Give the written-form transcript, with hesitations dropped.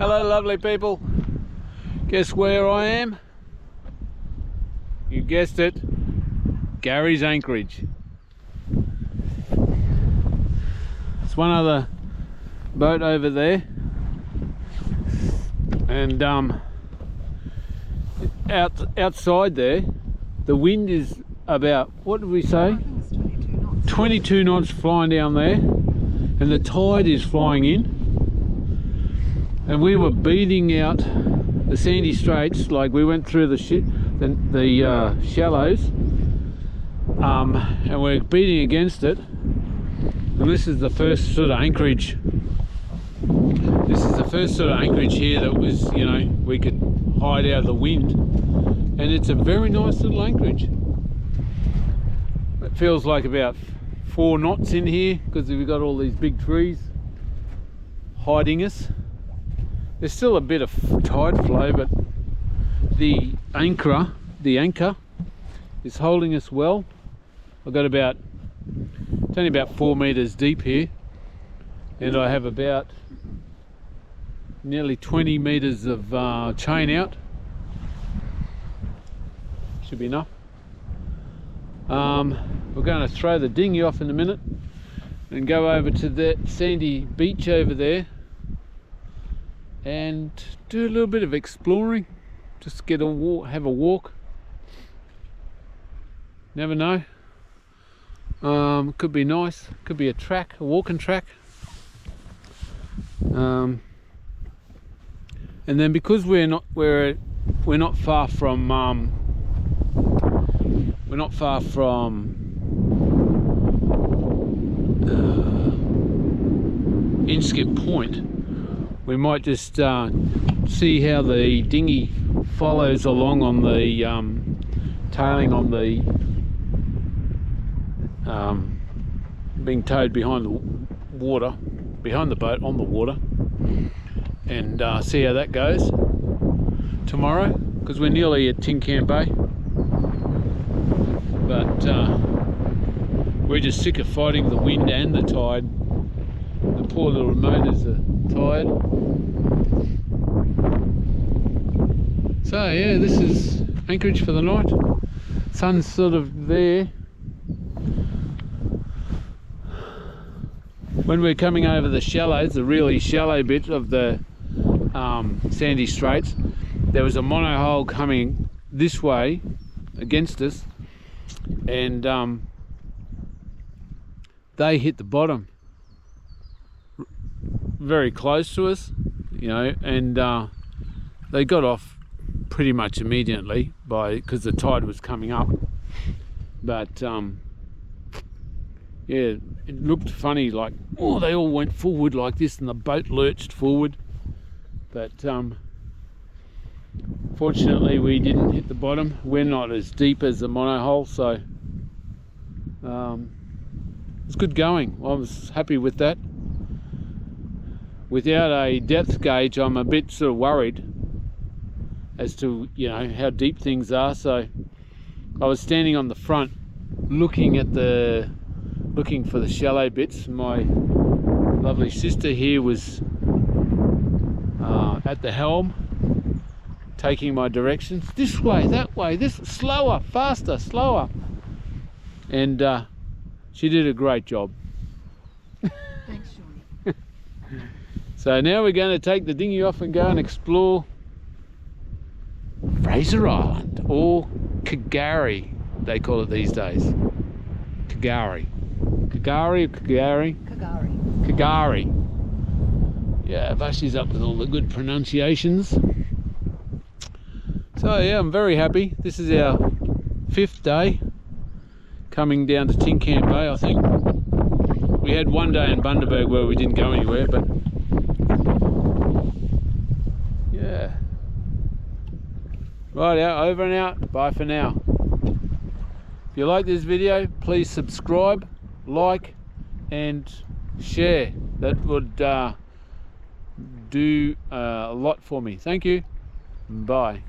Hello lovely people. Guess where I am? You guessed it. Gary's Anchorage. There's one other boat over there. And outside there, the wind is about, what did we say? 22 knots flying down there. And the tide is flying in. And we were beating out the sandy straits, like we went through the shallows, and we're beating against it. And this is the first sort of anchorage. This is the first sort of anchorage here that was, you know, we could hide out of the wind. And it's a very nice little anchorage. It feels like about 4 knots in here because we've got all these big trees hiding us. There's still a bit of tide flow, but the anchor is holding us well. I've got about, it's only about 4 meters deep here, and I have about nearly 20 meters of chain out. Should be enough. We're going to throw the dinghy off in a minute and go over to that sandy beach over there and do a little bit of exploring. Just get a walk, have a walk. Never know. Could be nice. Could be a track, a walking track. And then because we're not far from Inskip Point, we might just see how the dinghy follows along on the tailing on the being towed behind the water, behind the boat on the water, and see how that goes tomorrow, because we're nearly at Tin Can Bay. But we're just sick of fighting the wind and the tide. The poor little motors are tired. So yeah, this is Anchorage for the night. Sun's sort of there. When we're coming over the shallows, the really shallow bit of the sandy straits, there was a monohull coming this way against us, and they hit the bottom very close to us, you know, and they got off pretty much immediately because the tide was coming up. But yeah, it looked funny, like, oh, they all went forward like this and the boat lurched forward, but fortunately we didn't hit the bottom. We're not as deep as the monohull, so it's good going. I was happy with that. Without a depth gauge, I'm a bit sort of worried as to, you know, how deep things are. So I was standing on the front looking for the shallow bits. My lovely sister here was at the helm, taking my directions. This way, that way, this, slower, faster, slower. And she did a great job. Thanks, Shawnee. So now we're going to take the dinghy off and go and explore Fraser Island, or Kagari, they call it these days. Kagari. Kagari or Kagari? Kagari. Kagari. Yeah, Vashi's up with all the good pronunciations. So yeah, I'm very happy. This is our 5th day coming down to Tin Can Bay, I think. We had one day in Bundaberg where we didn't go anywhere, but yeah. Right, out, over and out. Bye for now. If you like this video, please subscribe, like and share. That would do a lot for me. Thank you. Bye.